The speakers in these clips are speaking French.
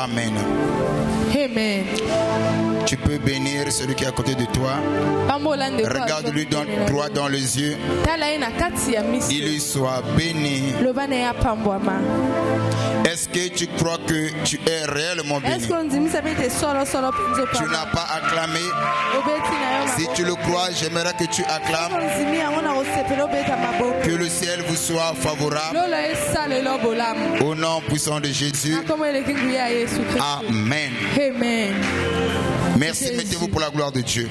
Amen. Amen. Tu peux bénir celui qui est à côté de toi. Regarde-lui droit dans les yeux. Il lui soit béni. Est-ce que tu crois que tu es réellement béni? Tu n'as pas acclamé. Si tu le crois, j'aimerais que tu acclames. Que le ciel vous soit favorable. Au nom puissant de Jésus. Amen. Amen. Merci, mettez-vous pour la gloire de Dieu.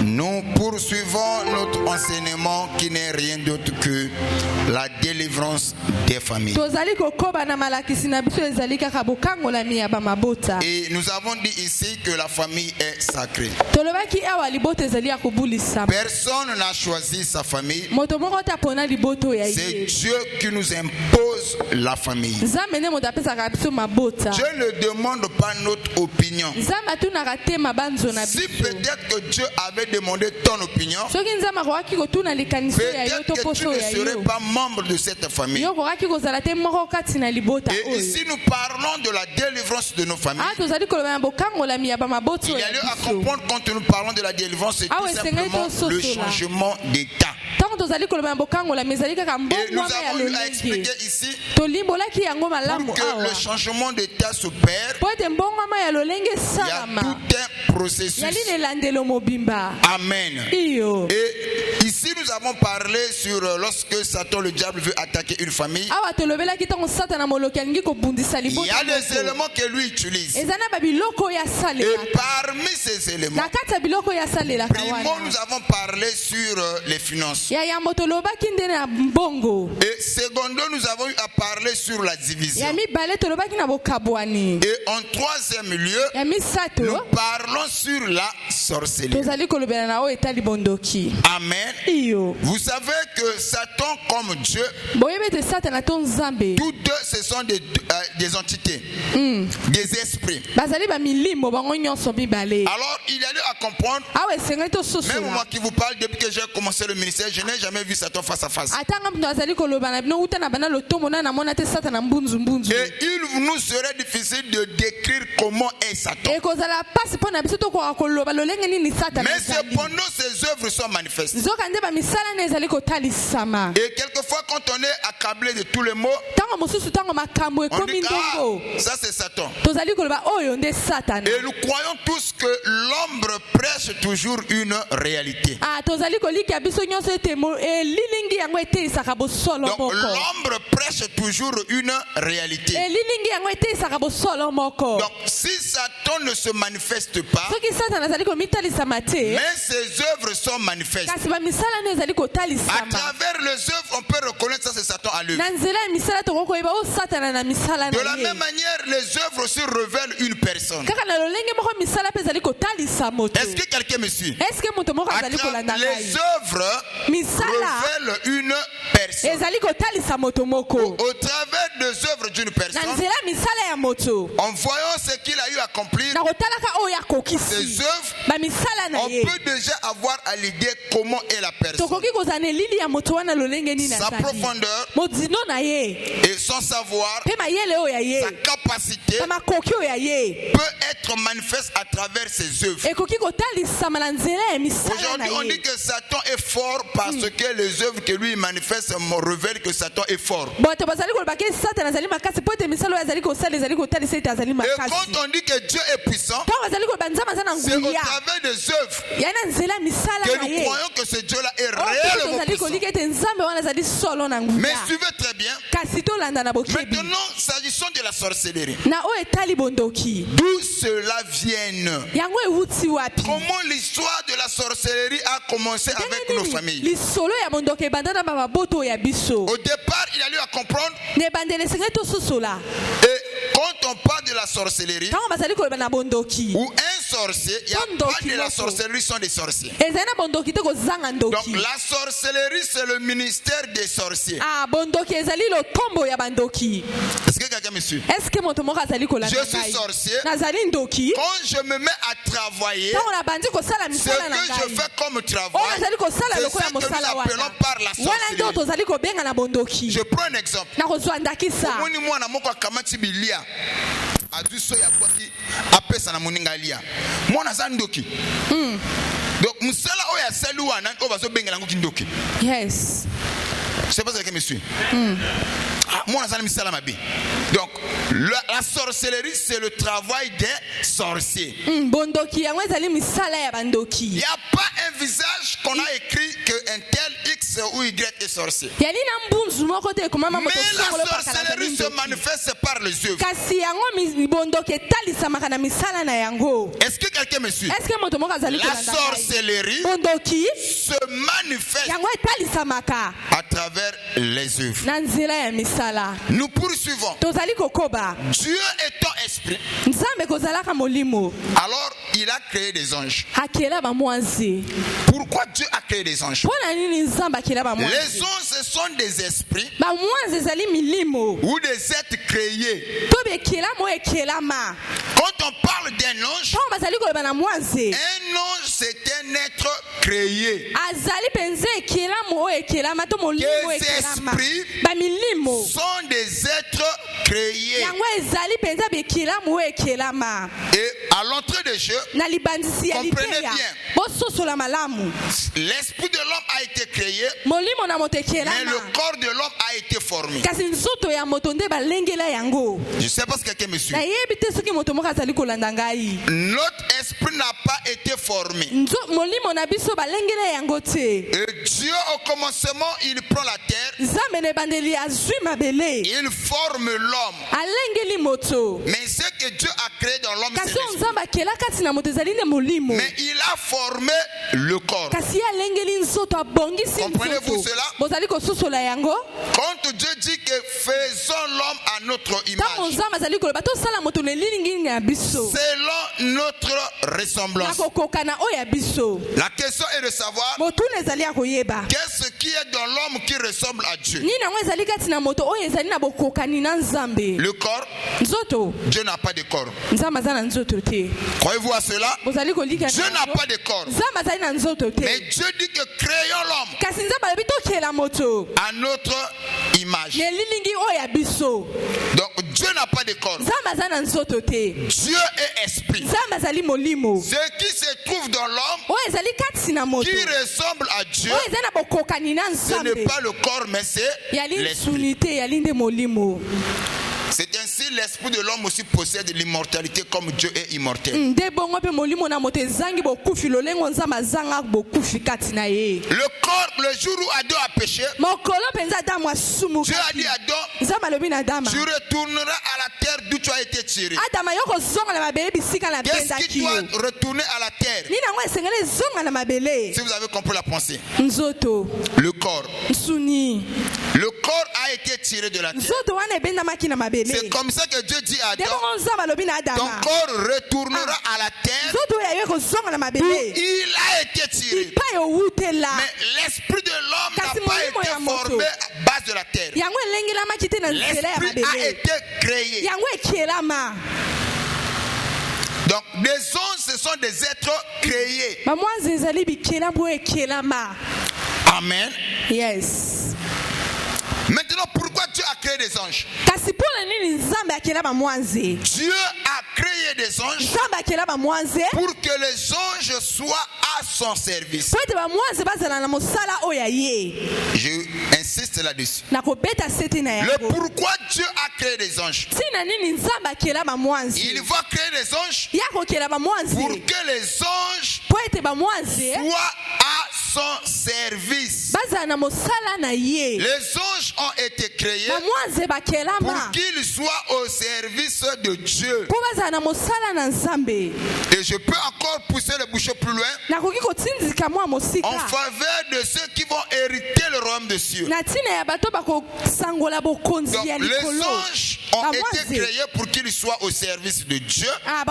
Nous poursuivons notre enseignement qui n'est rien d'autre que la délivrance des familles. Et nous avons dit ici que la famille est sacrée. Personne n'a choisi sa famille. C'est Dieu qui nous impose la famille. Dieu ne demande pas notre opinion. Si peut-être que Dieu avait demandé ton opinion, peut-être que tu ne serais pas membre de cette famille. Et ici nous parlons de la délivrance de nos familles. Il y a lieu à comprendre quand nous parlons de la délivrance, c'est tout simplement le changement d'état. Et nous avons eu à expliquer ici pour que le changement d'état s'opère. Il y a tout un processus. Amen. Et ici nous avons parlé sur lorsque Satan le diable veut attaquer une famille. Il y a des éléments que lui utilise. Et parmi ces éléments, primo, nous avons parlé sur les finances. Et secondo, nous avons eu à parler sur la division. Et en troisième lieu, nous parlons sur la sorcellerie. Amen. Vous savez que Satan comme Dieu, tous deux ce sont des entités, des esprits. Alors il y a lieu à comprendre, même moi qui vous parle depuis que j'ai commencé le ministère, je n'ai jamais vu Satan face à face. Et il nous serait difficile de décrire comment est Satan. Mais cependant ses œuvres sont manifestes. Et quelquefois quand on est accablé de tous les mots, on dit ça c'est Satan. Et nous croyons tous que l'ombre prêche toujours une réalité. Donc l'ombre prêche toujours une réalité. Donc si Satan ne se manifeste pas, mais ses œuvres sont manifestes. À travers les œuvres, on peut reconnaître ça c'est Satan à l'œuvre. De la même manière, les œuvres aussi révèlent une personne. Est-ce que quelqu'un me suit? Les œuvres révèlent une personne. Au travers des œuvres d'une personne, en voyant ce qu'il a eu à accomplir, ses œuvres, on peut déjà avoir à l'idée comment est la personne. Sa profondeur et son savoir, sa capacité peut être manifeste à travers ses œuvres. Aujourd'hui, on dit que Satan est fort parce que les œuvres que lui manifeste révèlent que Satan est fort. Et quand on dit que Dieu est puissant, c'est au travers des œuvres que nous croyons que ce Dieu-là est réellement puissant. Mais suivez très bien. Maintenant, s'agissant de la sorcellerie, d'où cela vient? Comment l'histoire de la sorcellerie a commencé avec nos familles? Au départ, il a lieu à comprendre. Et quand on parle de la sorcellerie, ou un sorcier, il n'y a pas de la sorcellerie sans des sorciers. Donc la sorcellerie, c'est le ministère des sorciers. Est-ce que quelqu'un me suit? Je suis sorcier. Quand je me mets à travailler, ce que je fais comme travail, c'est ce que nous appelons par la sorcellerie. Je prends un exemple. Donc, yes. Je sais pas si vous me suivez. Donc, la sorcellerie, c'est le travail des sorciers. Il n'y a pas un visage qu'on a écrit qu'un tel X ou Y est sorcier. Mais la sorcellerie se manifeste par les œuvres. Est-ce que quelqu'un me suit? La sorcellerie se manifeste à travers les œuvres. Nous poursuivons. Dieu étant esprit, alors il a créé des anges. Pourquoi Dieu a créé des anges? Les anges, ce sont des esprits ou des êtres créés. Quand on parle d'un ange, un ange c'est un être créé. Les esprits sont des êtres créés. Et à l'entrée des jeux, comprenez bien, l'esprit de l'homme a été créé, mais le corps de l'homme a été formé. Je ne sais pas si quelqu'un me suit. Notre esprit n'a pas été formé. Et Dieu au commencement, il prend la terre, il forme l'homme. Mais ce que Dieu a créé dans l'homme, c'est l'esprit. Mais il a formé le corps. Comprenez-vous cela? Quand Dieu dit que faisons l'homme à notre image, selon notre ressemblance. La question est de savoir qu'est-ce qui est dans l'homme qui ressemble à Dieu. Le corps. Dieu n'a pas de corps. Croyez-vous à cela? Dieu n'a pas de corps. Mais Dieu dit que créons l'homme à notre image. Donc Dieu n'a pas de corps. Dieu est esprit. Ce qui se trouve dans l'homme qui ressemble à Dieu, ce n'est pas le corps mais c'est l'esprit. C'est ainsi l'esprit de l'homme aussi possède l'immortalité comme Dieu est immortel. Le corps, le jour où Adam a péché, Dieu a dit à Adam, tu retourneras à la terre d'où tu as été tiré. Qu'est-ce qui doit retourner à la terre? Si vous avez compris la pensée. Le corps. Le corps a été tiré de la terre. C'est comme ça que Dieu dit à Adam, ton corps retournera à la terre où il a été tiré. Mais l'esprit de l'homme n'a pas été formé à base de la terre. L'esprit a été créé. Donc les anges, ce sont des êtres créés. Amen. Yes. Maintenant, pourquoi Dieu a créé des anges? Dieu a créé des anges pour que les anges soient à son service. Je insiste là-dessus. Le pourquoi Dieu a créé des anges? Il va créer des anges pour que les anges soient à son service. Les anges ont été créés pour qu'ils soient au service de Dieu. Et je peux encore pousser le bouchon plus loin en faveur de ceux qui vont hériter le royaume des cieux. Donc, les anges ont été créés pour qu'ils soient au service de Dieu en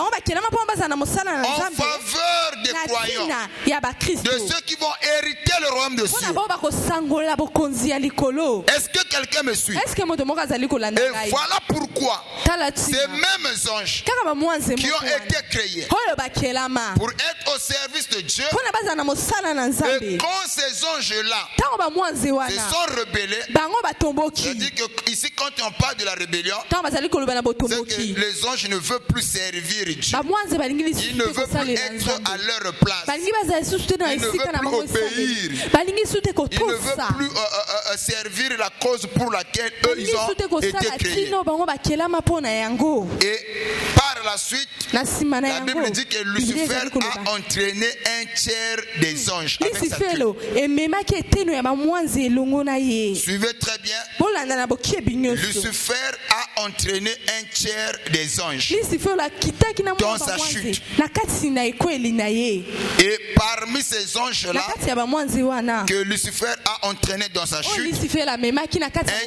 faveur des croyants, de ceux qui vont hériter le royaume des cieux. Est-ce que quelqu'un me suit? Et voilà pourquoi ces mêmes anges qui ont été créés pour être au service de Dieu, et quand ces anges-là se sont rebellés, c'est-à-dire que ici quand on parle de la rébellion, c'est que les anges ne veulent plus servir Dieu. Ils ne veulent plus être à leur place. Ils ne veulent plus obéir. Ils ne veulent plus servir la cause pour laquelle eux ils ont été créés. Et par la suite, la Bible dit que Lucifer a entraîné un tiers des anges avec sa queue. Suivez très bien. Lucifer a entraîné un tiers des anges dans sa chute. Et parmi ces anges-là que Lucifer a entraîné dans sa chute, un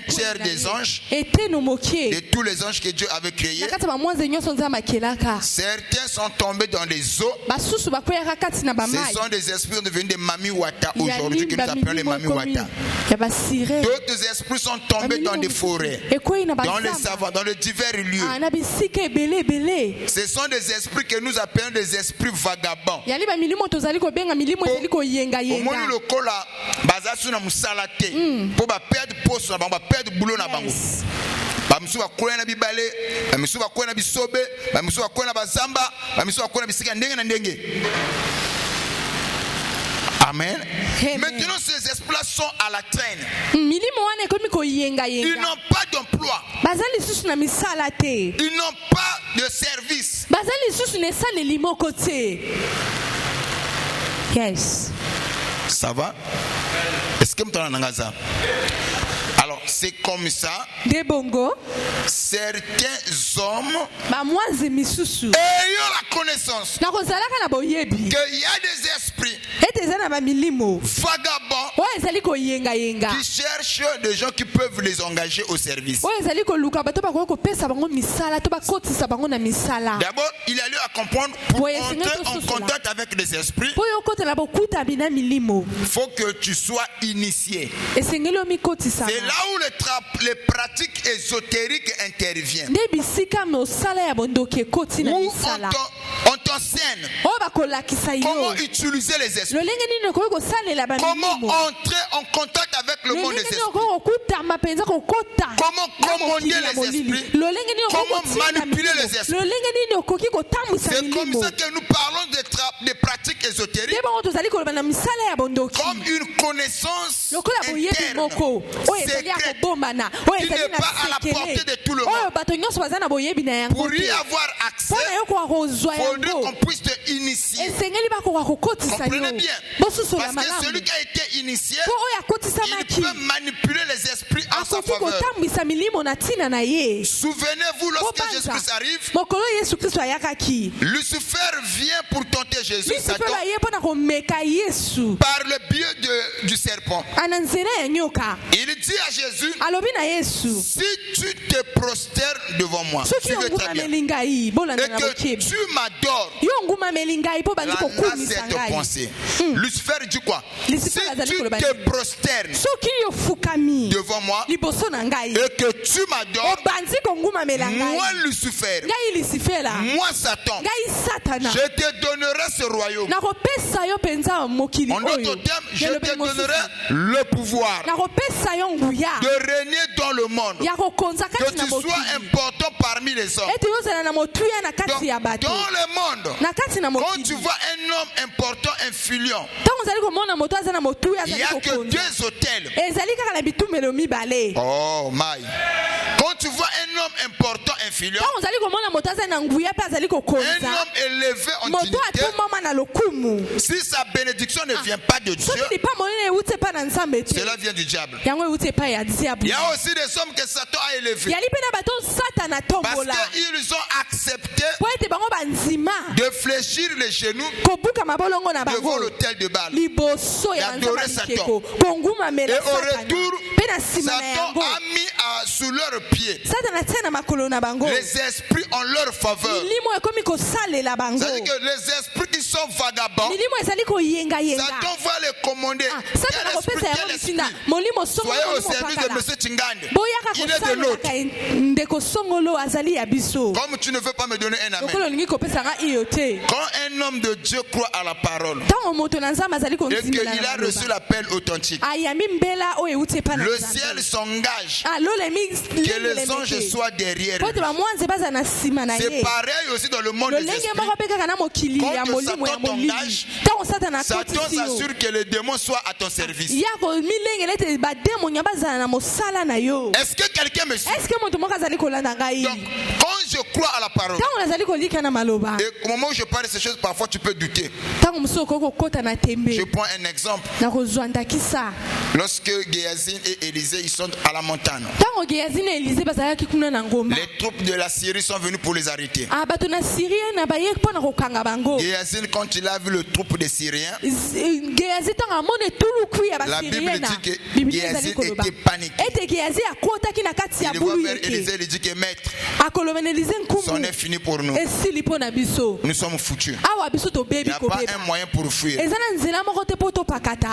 tiers des anges, de tous les anges que Dieu avait créés, certains sont tombés dans les eaux. Ce sont des esprits devenus des mamiwata aujourd'hui, que nous appelons les mamiwata. D'autres esprits sont tombés dans des forêts, dans les savans, dans les divers lieux. Ce sont des esprits que nous appelons des esprits vagabonds. Au moins le cola bazasu na musala te pour ba perdre poste na ba perdre boulot na bango. Ba musu ba koya na bibale, ba musu ba koya na bisobe, ba musu ba koya na bazamba, ba musu ba koya na bisika ndenge na ndenge. Amen. Maintenant ces esprits-là sont à la traîne. Ils n'ont pas d'emploi. Ils n'ont pas de service. Yes. Ça va? Est-ce que tu as un ça? Alors c'est comme ça. Certains hommes ayant la connaissance qu'il y a des esprits vagabonds qui cherchent des gens qui peuvent les engager au service. D'abord, il a lieu à comprendre pour entrer en contact avec des esprits. Il faut que tu sois initié. C'est là où les pratiques ésotériques interviennent. Où on t'enseigne comment utiliser les esprits, comment entrer en contact avec le monde des esprits, comment commander les esprits, comment manipuler les esprits. C'est comme ça que nous parlons des pratiques ésotériques comme une connaissance interne, secrète, qui n'est pas à la portée de tout le monde. Pour y avoir accès, il faudrait qu'on puisse te initier. Comprenez bien. Parce que celui qui a été initié, il peut manipuler les esprits en sa faveur. Souvenez-vous, lorsque Jésus-Christ arrive, Lucifer vient pour tenter Jésus, Satan, par le biais du serpent. Il dit à Jésus, si tu te prosternes devant moi, suivez très bien, et que tu m'adores, là c'est te penser. Lucifer dit quoi? Si tu te prosternes devant moi et que tu m'adores, moi Lucifer, moi Satan, je te donnerai ce royaume. En d'autres termes, je te donnerai le pouvoir de régner dans le monde, que tu sois important parmi les hommes. Donc, dans le monde, quand tu vois un homme important, influent, il n'y a que 2 hôtels. Oh my. Quand tu vois un homme important, influent, un homme élevé en dignité, si sa bénédiction ne vient pas de Dieu, cela vient du diable. Il y a aussi des hommes que Satan a élevés parce qu'ils ont accepté de fléchir les genoux devant l'autel de Baal et adorer Satan. Et au retour, Satan a mis sous leurs pieds les esprits en leur faveur. C'est-à-dire que les esprits qui sont sont vagabonds, Satan va les commander. Soyez au service de M. Chingande. Il est de l'autre. Comme tu ne veux pas me donner un amen. Quand un homme de Dieu croit à la parole et qu'il a reçu l'appel authentique, le ciel s'engage que les anges soient derrière lui. C'est pareil aussi dans le monde des esprits. Quand Satan t'engage, Satan s'assure que les démons soient à ton service. Est-ce que quelqu'un me suit? Donc, quand je crois à la parole, et au moment où je parle de ces choses, parfois tu peux douter. Je prends un exemple. Lorsque Géasi et Élisée ils sont à la montagne, les troupes de la Syrie sont venues pour les arrêter. Géasi, quand il a vu le troupe des Syriens, la Bible dit que Géasi était paniqué. Il voit vers Élisée et il dit que maître, c'en est fini pour nous. Nous sommes foutus. Il n'y a pas un moyen pour fuir.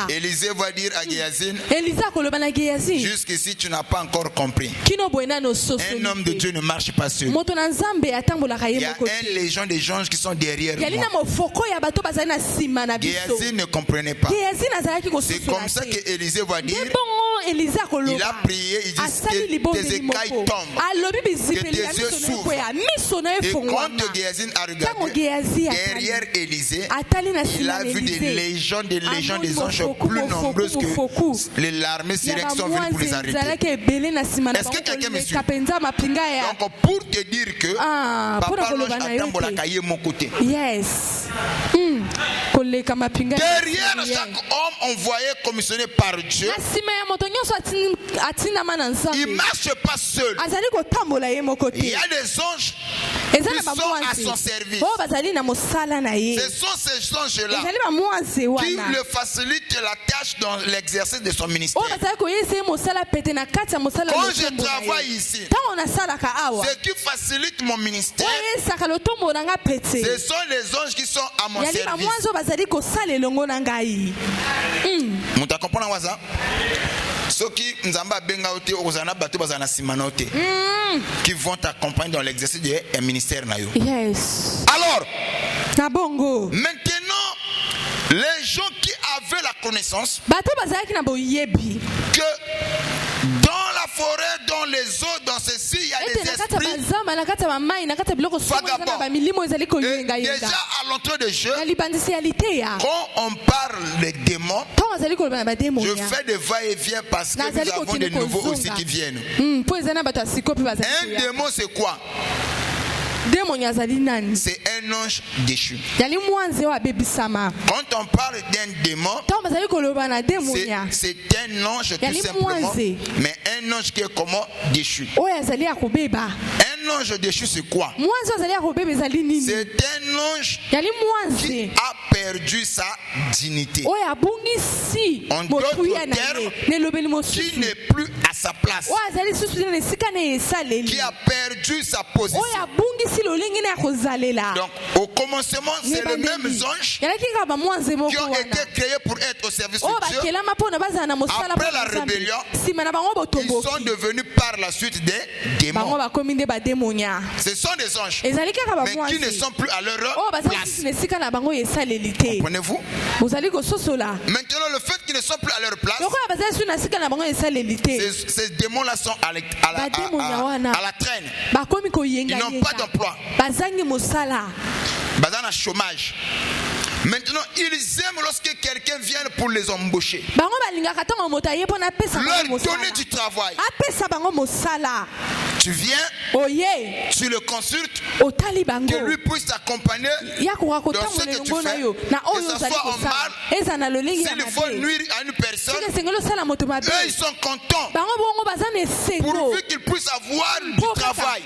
Élisée va dire à Géasi, jusqu'ici tu n'as pas encore compris. Un homme de Dieu ne marche pas seul. Il y a un légion des anges qui sont derrière moi. Géasi ne comprenait pas. C'est comme ça que Élisée va dire, il a prié, il dit que tes écailles tombent, que tes yeux s'ouvrent. Et quand Géasi a regardé derrière Élisée, il a vu des légions des anges plus nombreuses que l'armée syrienne qui sont venues pour les arrêter. Est-ce que quelqu'un me suit? Donc pour te dire que Papa Loche attend Bolakaye mon côté. Yes. Derrière chaque homme envoyé, commissionné par Dieu, il ne marche pas seul. Il y a des anges qui sont à son service. Ce sont ces anges-là qui le facilitent la tâche dans l'exercice de son ministère. Quand je travaille ici, ce qui facilite mon ministère, ce sont les anges qui sont à mon service. Vous comprenez ça? Ceux qui vont t'accompagner dans l'exercice du ministère. Yes. Alors, maintenant, les gens qui avaient la connaissance que dans la forêt, dans les eaux, dans ceci, il y a des esprits vagabonds. Et déjà à l'entrée de jeu, quand on parle des démons, je fais des va-et-vient parce que nous avons des nouveaux aussi qui viennent. Un démon, c'est quoi? C'est un ange déchu. Quand on parle d'un démon, c'est un ange tout simplement, mais un ange qui est comment? Déchu. Un ange déchu, c'est quoi? C'est un ange qui a perdu sa dignité. En d'autres termes, qui n'est plus à sa place, qui a perdu sa position. Donc au commencement, c'est les mêmes anges qui ont été créés pour être au service de Dieu. Après la rébellion, ils sont devenus par la suite des démons. Ce sont des anges, mais qui ne sont plus à leur place. Comprenez-vous? Maintenant, le fait qu'ils ne sont plus à leur place, ces démons-là sont à la traîne. Ils n'ont pas d'emploi. Bazana chômage. Maintenant, ils aiment lorsque quelqu'un vient pour les embaucher, leur donner du travail. Tu viens, tu le consultes, que lui puisse t'accompagner dans ce que tu fais, que ce soit en mal, s'il faut nuire à une personne, eux ils sont contents, pourvu qu'ils puissent avoir du travail.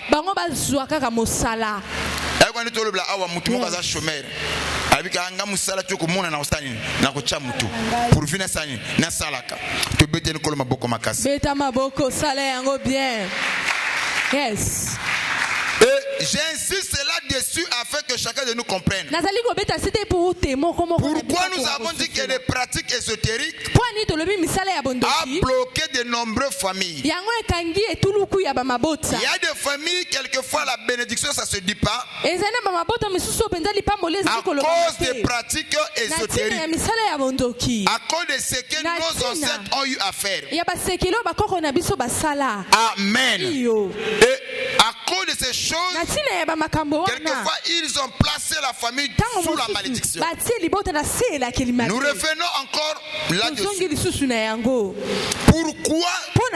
Yes. Et j'insiste là-dessus Jésus a fait que chacun de nous comprenne. Pourquoi nous avons dit que les pratiques ésotériques a bloqué de nombreuses familles. Il y a des familles, quelquefois la bénédiction ça se dit pas à cause des pratiques ésotériques, à cause de ce que nos ancêtres ont eu à faire. Amen. Et à cause de ces choses, quelquefois ils ont placé la famille sous la malédiction. Nous revenons encore là-dessus. Pourquoi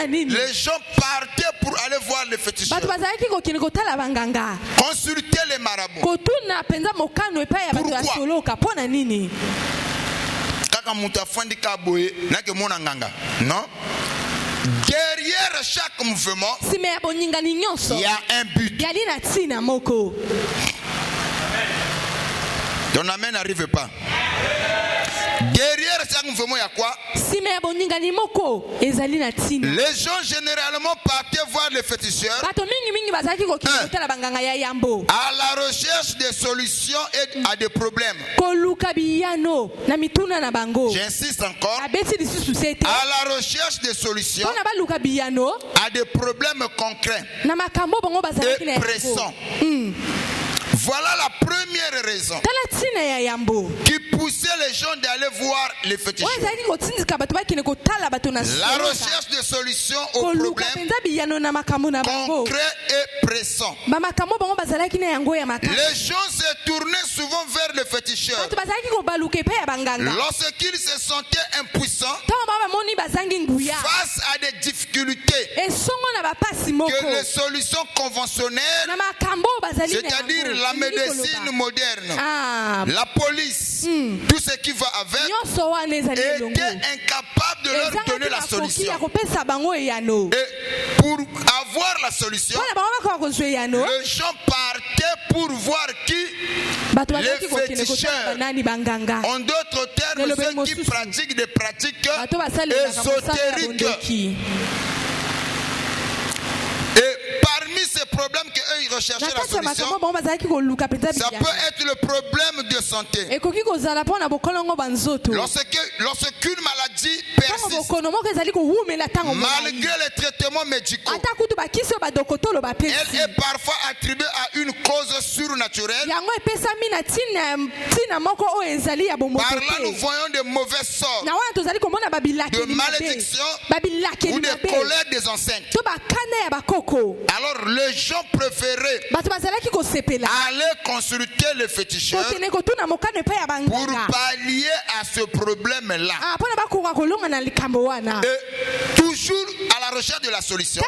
les gens partaient pour aller voir les féticheurs, consulter les marabouts? Pourquoi? Non? Derrière chaque mouvement, il y a un but. Ton amen n'arrive pas. Derrière chaque mouvement, il y a quoi? Les gens généralement partaient voir les féticheurs à la recherche des solutions et à des problèmes. J'insiste encore. À la recherche des solutions à des problèmes concrets et pressants. Voilà la première raison qui poussait les gens d'aller voir les féticheurs. La recherche de solutions aux problèmes concrets et pressants. Les gens se tournaient souvent vers les féticheurs lorsqu'ils se sentaient impuissants face à des difficultés que les solutions conventionnelles, c'est-à-dire la médecine moderne, la police, tout ce qui va avec, était incapable de leur donner la solution. Et pour avoir la solution, les gens partaient pour voir qui les féticheurs. En d'autres termes, ceux qui pratiquent des pratiques ésotériques. Et parmi ces problèmes qu'eux ils recherchaient la solution, ça peut être le problème de santé. Lorsqu'une maladie persiste, malgré les traitements médicaux, elle est parfois attribuée à une cause surnaturelle. Par là, nous voyons de mauvais sorts, de malédictions ou de colère des ancêtres. Alors les gens préféraient aller consulter les féticheurs pour pallier à ce problème-là. Et toujours à la recherche de la solution. Si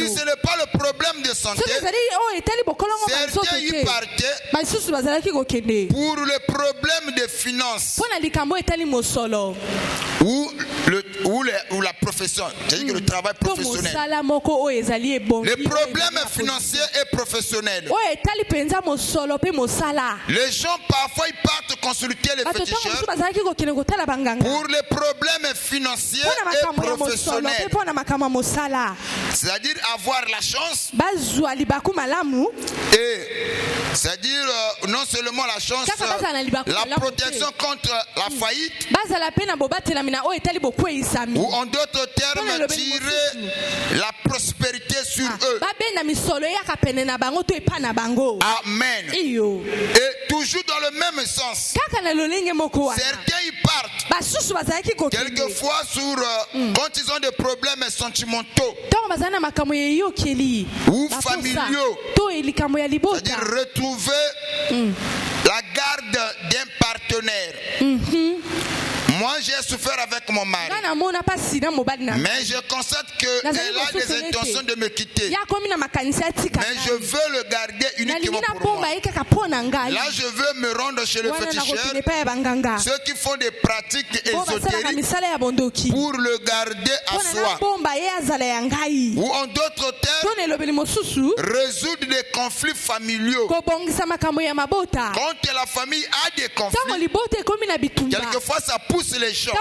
ce n'est pas le problème de santé, certains y partaient pour le problème de finances ou la profession, c'est-à-dire le travail professionnel. Les problèmes financiers et professionnels. Les gens parfois ils partent consulter les féticheurs pour les problèmes financiers et professionnels. C'est-à-dire avoir la chance. Et c'est-à-dire non seulement la chance, la protection contre la faillite. Ou en d'autres termes, tirer la prospérité sur eux. Amen. Et toujours dans le même sens, certains y partent quelquefois quand ils ont des problèmes sentimentaux ou familiaux, c'est-à-dire retrouver la garde d'un partenaire. Moi, j'ai souffert avec mon mari. Mais je constate qu'elle a des intentions de me quitter. Mais je veux le garder uniquement pour moi. Là, je veux me rendre chez le féticheur, ceux qui font des pratiques ésotériques, pour le garder à soi. Ou en d'autres termes, résoudre des conflits familiaux. Quand la famille a des conflits, quelquefois ça pousse pousse les gens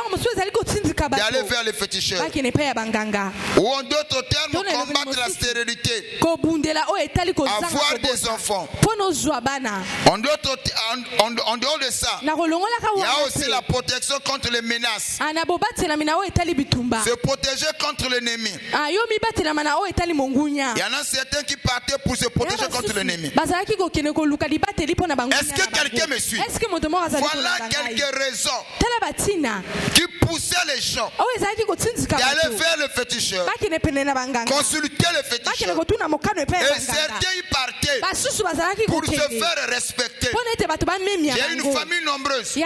d'aller vers les féticheurs. Ou en d'autres termes, combattre la stérilité. Avoir des enfants. En dehors de ça, il y a aussi la protection contre les menaces. Se protéger contre l'ennemi. Il y en a certains qui partaient pour se protéger contre l'ennemi. Est-ce que quelqu'un me suit? Voilà quelques raisons qui poussaient les gens d'aller vers le féticheur, consulter le féticheur. Et certains y partaient pour se faire respecter. J'ai une famille nombreuse. Et si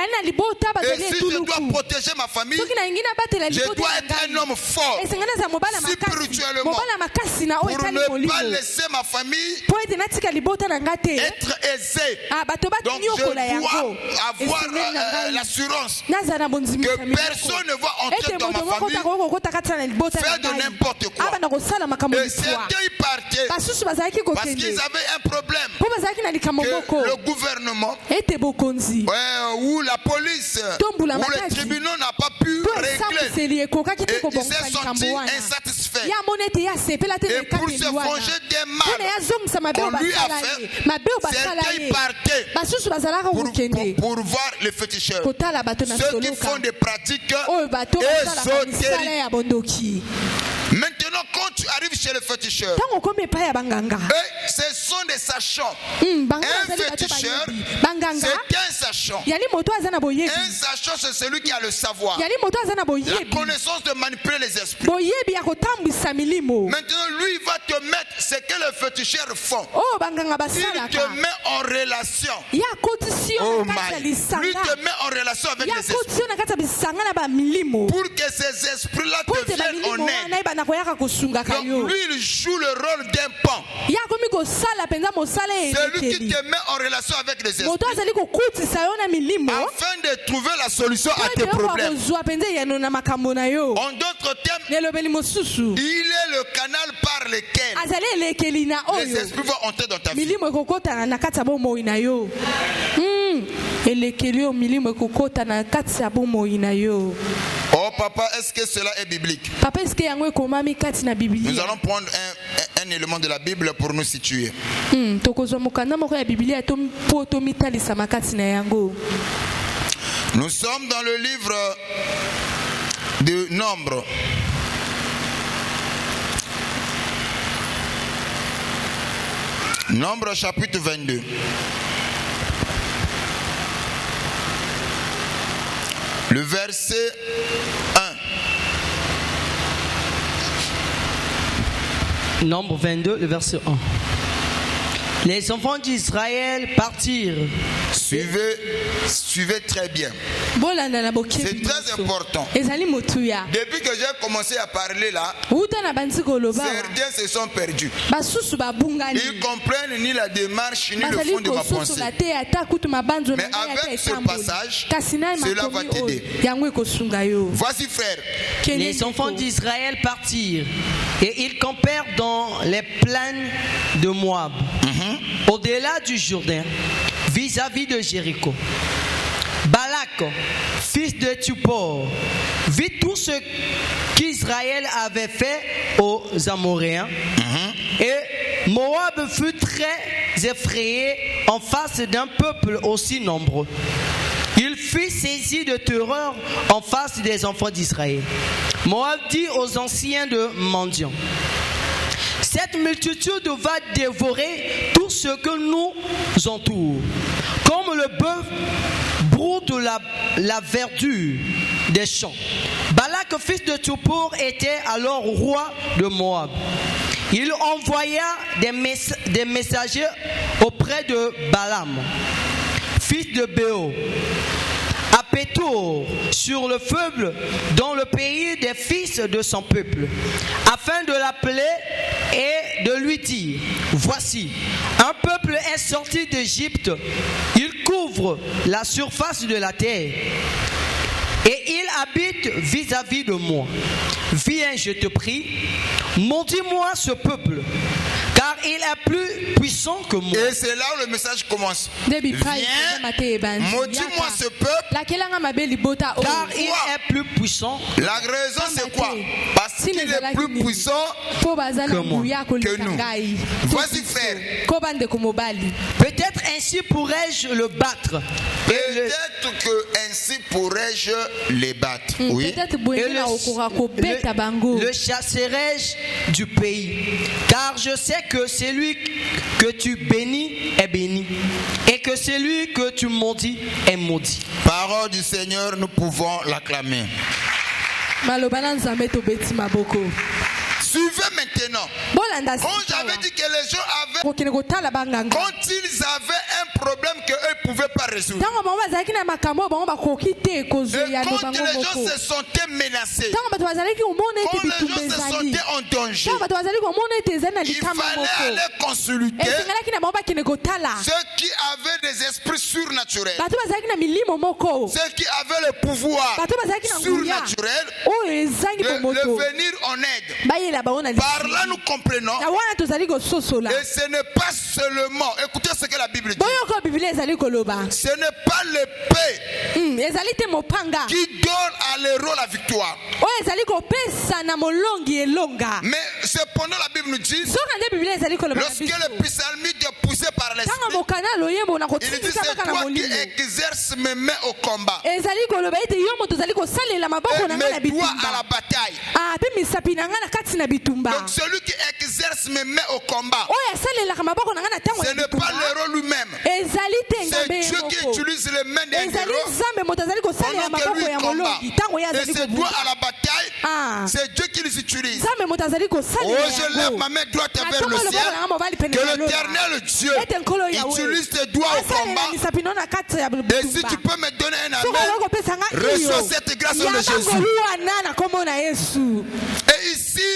je dois protéger ma famille, je dois être un homme fort spirituellement pour ne pas laisser ma famille être aisée. Donc je dois avoir l'assurance que personne ne va entrer dans ma famille faire de n'importe quoi. Et certains y partaient parce qu'ils avaient un problème que le gouvernement ou la police ou les tribunaux n'ont pas pu régler. Et ils se sont sentis insatisfaits. Et pour se venger des mal qu'on lui a fait, certains y partaient pour voir les féticheurs. Ceux qui font des pratiques ésotériques. Maintenant, quand tu arrives chez le féticheur, ce sont des sachants. Un féticheur, c'est un sachant. Un sachant, c'est celui qui a le savoir, la connaissance de manipuler les esprits. Maintenant, lui, il va te mettre ce que les féticheurs font. Il te met en relation. Oh my. Lui te met en relation avec les esprits pour que ces esprits-là te viennent en aide. Donc lui, il joue le rôle d'un pan. Celui qui te met en relation avec les esprits afin de trouver la solution à tes problèmes. En d'autres termes, il est le canal par lequel les esprits vont entrer dans ta vie. Oh papa, est-ce que cela est biblique? Nous allons prendre un élément de la Bible pour nous situer. Nous sommes dans le livre de Nombre. Nombre chapitre 22. Le verset 1. Nombre 22, le verset 1. Les enfants d'Israël partirent. Suivez très bien. C'est très important. Depuis que j'ai commencé à parler là, certains se sont perdus. Ils comprennent ni la démarche ni le fond de ma pensée. Mais avec ce passage, cela va t'aider. Voici, frère. Les enfants d'Israël partirent et ils campèrent dans les plaines de Moab, au-delà du Jourdain, vis-à-vis de Jéricho. Balak, fils de Tupor, vit tout ce qu'Israël avait fait aux Amoréens, et Moab fut très effrayé en face d'un peuple aussi nombreux. Il fut saisi de terreur en face des enfants d'Israël. Moab dit aux anciens de mendiants: cette multitude va dévorer tout ce que nous entoure, comme le bœuf broude la verdure des champs. Balak, fils de Tupor, était alors roi de Moab. Il envoya des messagers auprès de Balaam, fils de Béor, à Pétour, sur le fleuve, dans le pays des fils de son peuple, afin de l'appeler et de lui dire: voici, un peuple est sorti d'Égypte, il couvre la surface de la terre, et il habite vis-à-vis de moi. Viens, je te prie, maudis-moi ce peuple, car il est plus puissant que moi. Et c'est là où le message commence. Viens, maudis-moi ce peuple. Car il est plus puissant. La raison c'est quoi? Parce qu'il est plus puissant que nous. Vas-y frère. Peut-être ainsi pourrais-je le battre. Peut-être que ainsi pourrais-je les battre. Oui. Le chasserai-je du pays. Car je sais que celui que tu bénis est béni. Et que celui que tu maudis est maudit. Parole du Seigneur, nous pouvons l'acclamer. Suivez maintenant. Quand j'avais dit que les gens avaient, quand ils avaient un problème qu'eux ne pouvaient pas résoudre, et quand les gens se sentaient menacés, quand les gens se sentaient en danger, il fallait aller consulter ceux qui avaient des esprits surnaturels, ceux qui avaient le pouvoir surnaturel de venir en aide. Par là nous comprenons. Et ce n'est pas seulement, écoutez ce que la Bible dit, ce n'est pas l'épée qui donne à l'héros la victoire. Mais cependant la Bible nous dit, lorsque le psalmiste est poussé par l'esprit, il dit c'est toi qui exerces mes mains au combat et mes doigts à la bataille. Donc celui qui exerce mes mains au combat, ce n'est pas l'héros lui-même, c'est Dieu qui utilise les mains des héros pendant que lui combat. Et ses doigts à la bataille, c'est Dieu qui les utilise. Oh, je lève ma main droite vers le ciel, que l'Éternel Dieu utilise tes doigts au combat. Et si tu peux me donner un amen, reçois cette grâce de Jésus. Et ici,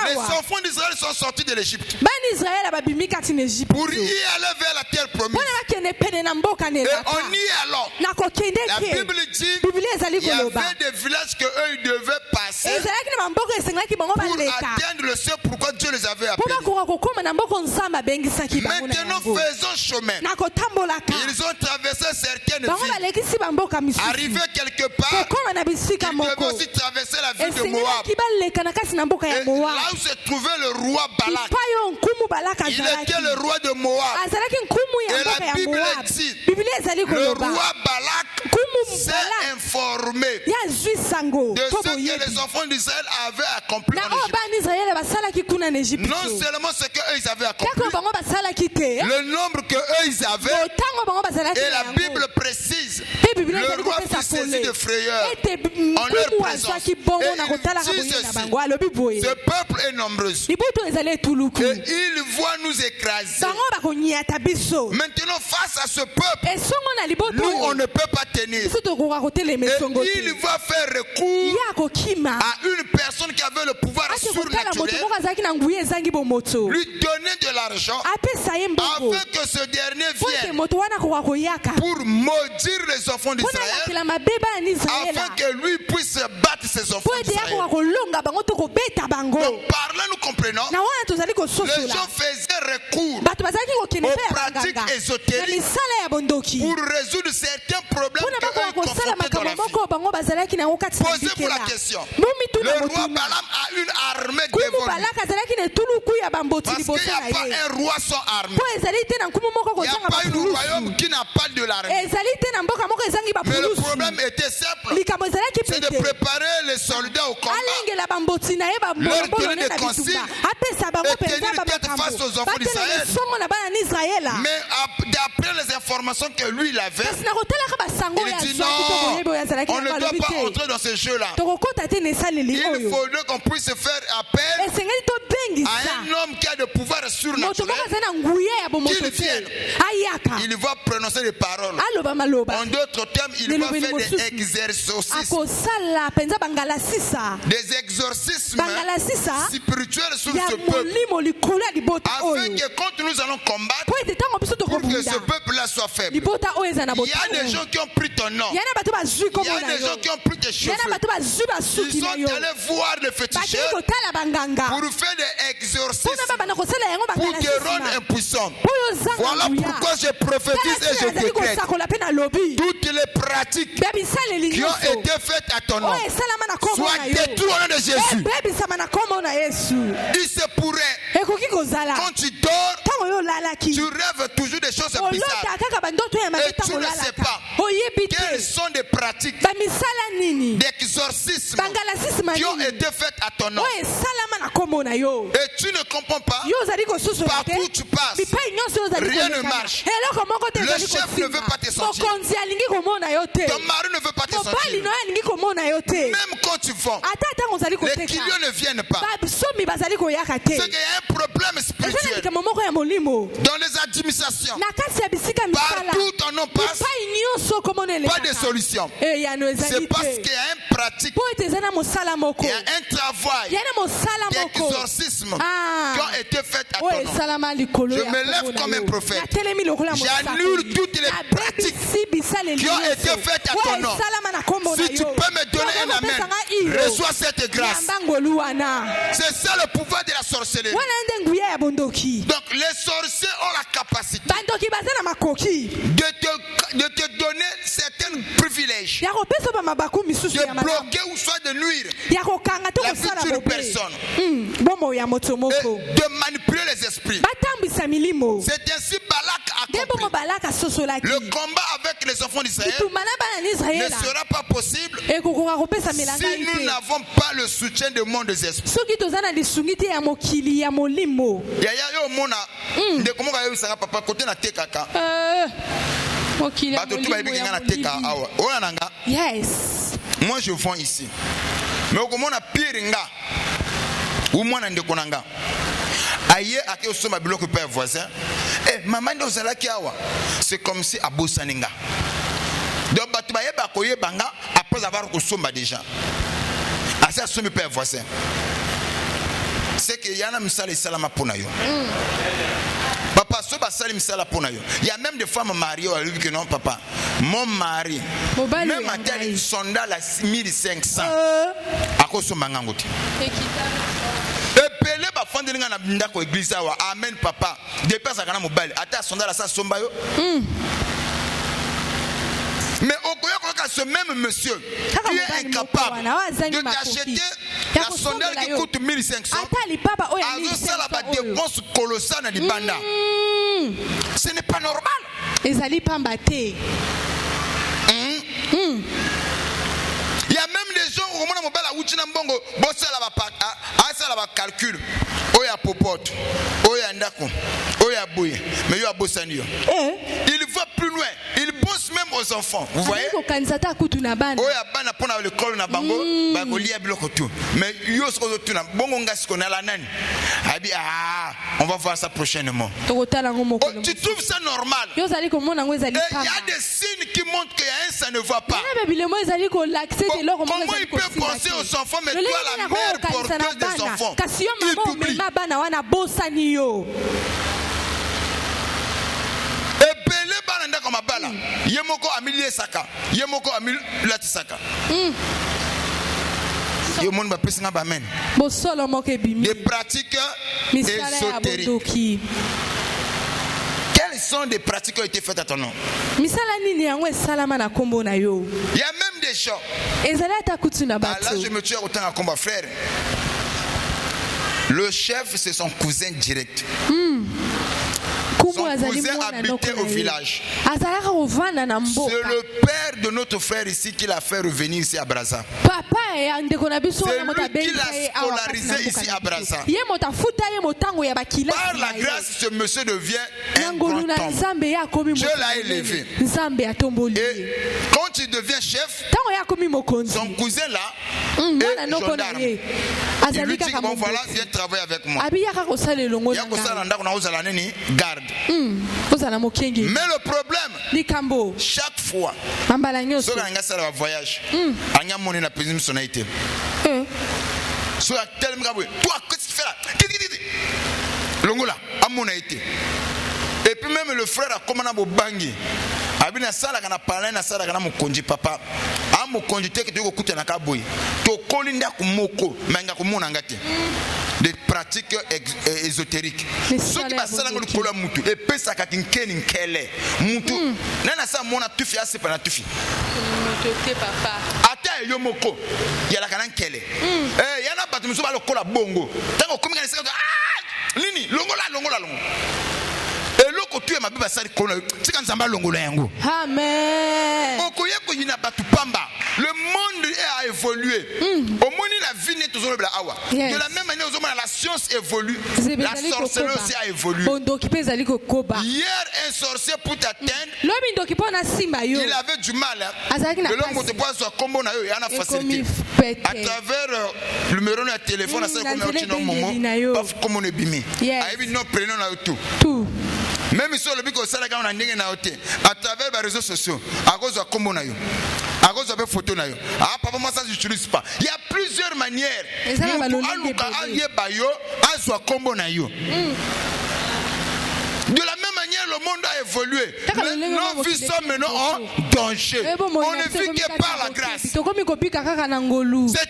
les enfants d'Israël sont sortis de l'Égypte pour y aller vers la terre promise. Et en y allant, la Bible dit qu'il y avait des villages qu'eux ils devaient passer pour atteindre le ciel, pourquoi Dieu les avait appelés. Maintenant faisons chemin. Ils ont traversé certaines villes. Arrivés quelque part, ils devaient aussi traverser la ville de Moab. Et là où se trouvait le roi Balak, il était le roi de Moab. Et la Bible dit, le roi Balak s'est informé de ce que les enfants d'Israël avaient accompli en Égypte. Non seulement ce qu'eux ils avaient accompli, le nombre qu'eux ils avaient, et la Bible précise, le roi fut saisi de frayeur en leur présence. Et il dit ceci, ce peuple est nombreux et il voit nous écraser. Maintenant face à ce peuple, nous on ne peut pas tenir. Et il va faire recours à une personne qui avait le pouvoir surnaturel, lui donner de l'argent afin que ce dernier vienne pour maudire les enfants d'Israël, afin que lui puisse battre ses enfants d'Israël. Donc par là nous comprenons, les gens faisaient recours aux pratiques ésotériques pour résoudre certains problèmes qu'eux confrontaient dans la vie. Posez-vous la question, le roi Balaam a une armée devant lui, parce qu'il n'y a pas un roi sans armée, il n'y a pas un royaume qui n'a pas de l'armée. Mais le problème était simple, c'est de préparer les soldats au combat, leur donner des consignes et tenir tête face aux enfants d'Israël. Mais d'après les informations que lui il avait, il dit non, on ne doit pas entrer dans ce jeu-là. Il faudrait qu'on puisse faire appel à un homme qui a de pouvoir surnaturel, qu'il vienne. Il va prononcer des paroles. En d'autres termes, il va faire des exorcismes. Des exorcismes spirituels sur ce peuple, afin que quand nous allons combattre, pour que ce peuple-là soit faible. Il y a des gens qui ont pris ton nom. Il y a des gens qui ont pris tes cheveux. Ils sont allés voir le féticheur pour faire des exorcismes, pour te rendre impuissant. Voilà pourquoi je prophétise et je décrète toutes les pratiques qui ont été faites à ton nom soient détruites au nom de Jésus. Il se pourrait, quand tu dors, tu rêves toujours des choses bizarres et tu ne sais pas quelles sont des pratiques d'exorcisme qui ont été faites à ton nom. Et tu ne comprends pas, partout où tu passes, rien ne marche. Le chef ne veut pas te sentir. Ton mari ne veut pas te sentir. Même quand tu vends, les clients ne viennent pas. C'est qu'il y a un problème spirituel dans les administrations. Partout on en passe, pas de solution. C'est parce qu'il y a une pratique, il y a un travail d'exorcisme qui ont été fait à ton nom. Je me lève comme un prophète. J'annule toutes les pratiques qui ont été faites à ton nom. Si tu peux me donner un amen, reçois cette grâce. C'est ça le pouvoir de la sorcellerie. Donc les sorciers ont la capacité de te donner certains privilèges, de bloquer ou soit de nuire la future personne et de manipuler les esprits. C'est ainsi Balak a compris. Le combat avec les enfants d'Israël ne sera pas possible si nous n'avons pas le soutien du monde des esprits. Yes. Moi je vends ici. Mais au moment où piringa ou moi n'en déconnanga. Aïe à qui au sommet bloc père voisin. Eh maman nous allons qui awa. C'est comme si à Bossaninga. Donc batubaye bakoye banga après avoir au sommet déjà. À ça sommet père voisin. C'est que yana misala salama pour nayo. Papa, ce basali misala pour nayo. Il y a même des femmes mariées à lui que non papa. Mon mari, même à tel sondage à 1500. À cause de mangangoti. Epele ba fandelinga na ndako église awa. Amen papa. Depuis ça kana mobile. Ata sondage à ça sombayo. Mais au Koyoka, ce même monsieur qui est incapable de t'acheter la sondelle qui coûte 1500, a ça la dépense colossale dans les bandas. Ce n'est pas normal. Il y a même des gens au moment où on a mbongo, bossa la calcul. Oya popote, oya ndako, oya bouye, mais yo bosanio. Il va plus loin. Il bosse même aux enfants. Vous voyez? Oya bana pona l'école na bango, bango lia biloko tout. Mais yo ce que tu na bongo ngasi ko na la nani. Abi on va voir ça prochainement. Tu trouves ça normal? Il y a des signes qui montrent que ça ne va pas. Comment il peut penser aux enfants mais toi la mère porteuse des enfants? Il t'oublie. Ebele balanda comme bala. Yemoko amili saka. Yemoko amili latisaka. Yemon ba pesinga ba men. Des pratiques ésotériques. Quelles sont des pratiques qui ont été faites à ton nom? Il y a même des gens. Là, je me tue autant à combat, frère. Le chef, c'est son cousin direct. Son cousin habitait au village. C'est le père de notre frère ici qui l'a fait revenir ici à Brazza. C'est lui qui l'a scolarisé ici à Brazza. Par la grâce, ce monsieur devient un grand homme. Dieu l'a élevé. Et quand il devient chef, son cousin là est gendarme. Il lui dit bon voilà, viens travailler avec moi. Garde. Mais le problème, chaque fois, si on a un voyage, on a monnaie na pésim sonalité. Soit tellement grave. Toi, qu'est-ce que tu fais là? Longola, à mon été. Et puis puis même le frère a comme na bobangi abina sala kana parler na sala kana mukonji papa a mukonji te ke to kuta na kaboy to kolinda kumoko manga kumona ngate des pratiques ésotériques ceux qui basala ngolo kola mutu et pesa ka kinkeni nkele mutu nana sa mona tufi ase pa na tufi te papa ata yo moko ya la kana nkele yana batu muso ba lokola bongo tango komika niseka nini longola eloko tu ma biba sali kono tika nzamba longola yango amen okoye ko yina batu pamba le monde a évolué au monde la vie n'est toujours bla awa de la même manière la science évolue la sorcellerie aussi a évolué hier un sorcier pour t'atteindre il avait du mal de l'homme te poisse soit combo na yo yana facilité à travers le numéro de téléphone à ça comme un moment pas comme on est bimi ayebi non prenons na tout même sur le bico sala quand on a ndenge na hoté à travers les réseaux sociaux à cause de combo na yo à cause de photo na yo ah papa moi ça j'utilise pas il y a plusieurs manières soit combo na yo de la même manière le monde a évolué nos vies sont maintenant en danger on ne vit que par la grâce c'est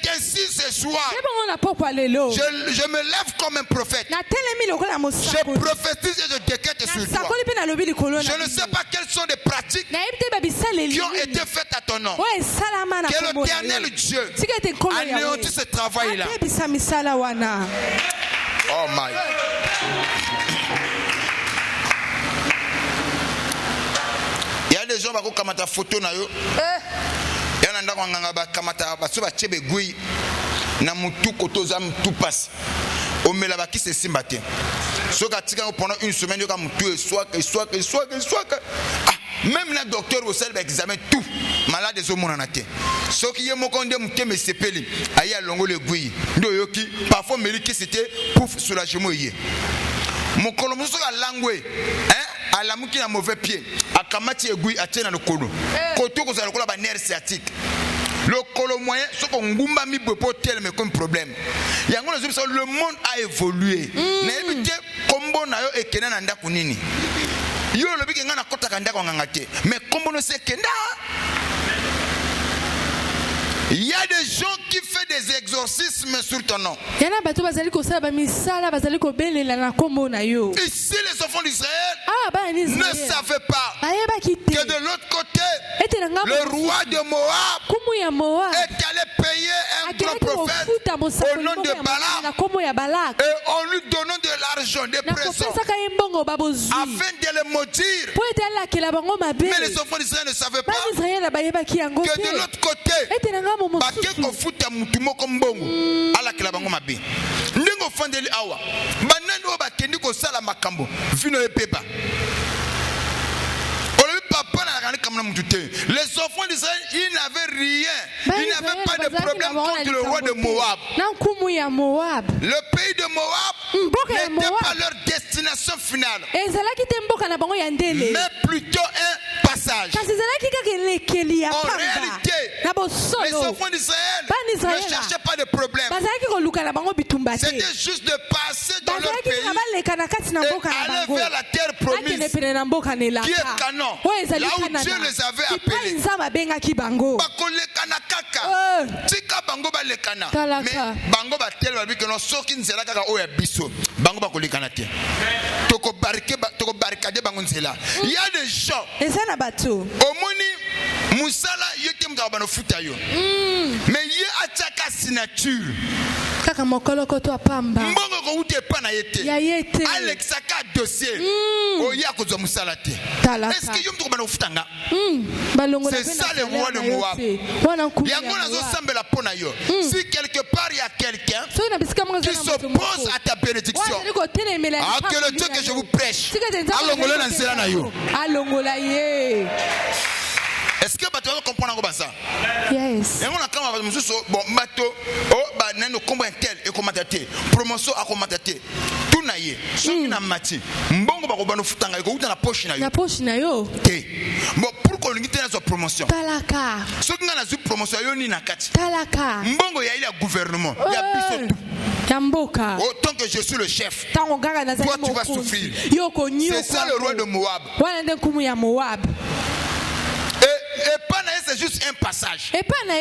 ainsi ce soir je me lève comme un prophète je prophétise et je décrète sur toi je ne sais pas quelles sont les pratiques qui ont été faites à ton nom que l'éternel Dieu anéantisse ce travail là oh my il y a des gens qui ont kamata photo na yo il y a des gens qui ont kamata baso ba chebe gui na mutu kotoza mutu passe o mela ba ki se simbate so ka tika pendant une semaine yo ka mutu soit même le docteur au seul examen tout malade des hommes en até ce qui est mon condé muté me sepeli ayi alongo le gui ndo yoki parfois meliki c'était pour soulagement yé mon colomoso la langue hein à la mouki na mauvais pied à kamati egui a tena le colo koto ko za ko la ba nerf sciatique le colo moyen ce qu'on ngumba mi bepo tel mais comme problème yango le monde a évolué na ebité kombo na yo ekena na ndako nini yo le biki ngana kota kanda ko ngangate mais kombo no se kenda. Il y a des gens qui font des exorcismes sur ton nom. Ici, les enfants d'Israël ne savaient pas que de l'autre côté, le roi de Moab est allé payer un grand prophète au nom de Balaam et en lui donnant de l'argent, des présents, afin de le maudire. Mais les enfants d'Israël ne savaient pas que de l'autre côté, bakeko futa mutu moko mbongo ala kila bango mabe ndingo fandeli awa banani o bakendi ko sala makambo vino epeba les enfants d'Israël ils n'avaient rien, ils n'avaient pas de problème contre le roi de Moab. Le pays de Moab n'était pas leur destination finale, mais plutôt un passage. En réalité, les enfants d'Israël ne cherchaient pas de problème, c'était juste de passer dans leur pays et aller vers la terre promise qui est Canaan, là où Dieu les avait appelés. Bakolekana kaka tika bango balekana mais bango batel babi que non soki nzela kaka oya biso bango bakolekana te toko barricade bango nzela. Il y a des gens omoni musala yote mutaba bano futa yo mais ye ataka signature kaka mokolo koto apamba mbongo ko ute pa na yete Alex aka dossier oya ko zo musala te. Est-ce que yo mutoko bano futanga c'est ça le roi de Moab. Yango nazo sambela pona yo. Si quelque part il y a quelqu'un qui s'oppose à ta bénédiction, que le Dieu que je vous prêche alongola na nzela na yo alongola ye. Est-ce que bato comprendre ngo basa? Yes. Yango na kama bato mususu bon bato o ba nano kombo intel e komataté promotion a komataté tunaye soki na mati mbongo bakobana futanga iko uta na poche na yo na poche na yo te bon pour ko lingi te na promotion talaka soki nga na zu promotion yo ni na kati talaka mbongo ya ile gouvernement ya biso tout Yamboka. Autant que je suis le chef, toi tu vas souffrir. C'est ça le roi de Moab. Et pas c'est juste un passage. Et pas il y a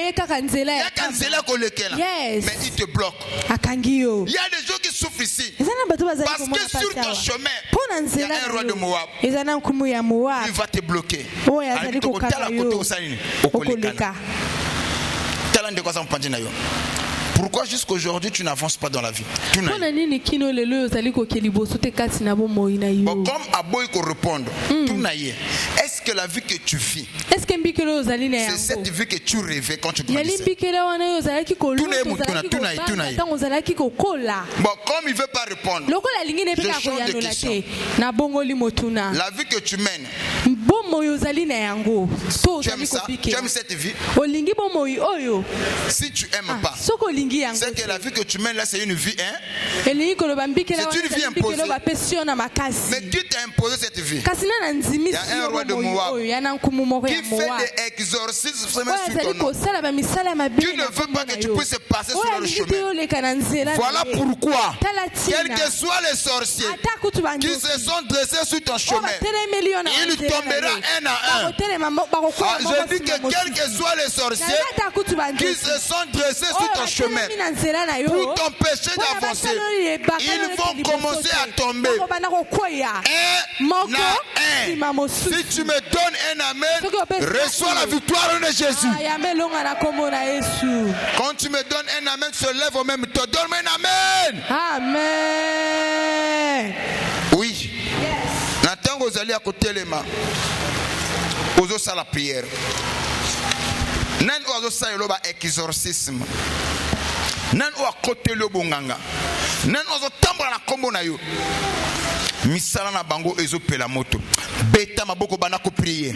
mais il te bloque. Il y a des gens qui souffrent ici. Parce que sur ton chemin, il y a un roi de Moab. Il va te bloquer. Pourquoi jusqu'aujourd'hui tu n'avances pas dans la vie? Bon, comme Aboy qu'on réponde, est-ce que la vie que tu vis, c'est cette vie que tu rêvais quand tu grandissais? Bon, comme il ne veut pas répondre, je change de question. La vie que tu mènes, tu aimes ça? Tu aimes cette vie? Si tu n'aimes pas, c'est que la vie que tu mènes là, c'est une vie, hein? C'est une vie imposée. Mais tu t'es imposé cette vie. Il y a un roi de Moab qui fait des exorcismes sur ton nom. Tu ne veux pas que tu puisses passer sur le chemin. Voilà pourquoi, quels que soient les sorciers qui se sont dressés sur ton chemin, ils tomberont un à un. Je dis que quels que soient les sorciers qui se sont dressés sur ton chemin pour t'empêcher d'avancer, ils vont commencer à tomber un à un. Si tu me donnes un amen, reçois la victoire de Jésus. Quand tu me donnes un amen, tu te lèves au même temps. Donne-moi un amen. Amen. Oui. Nathan Rosali à côté les mains. Ozo ça la prière. Nan ozo ça le ba exorcisme. Nan o côté le bonganga. Nan ozo tambra na kombo na yo. Misala na bango ezo pela moto. Beta maboko bana ko prier.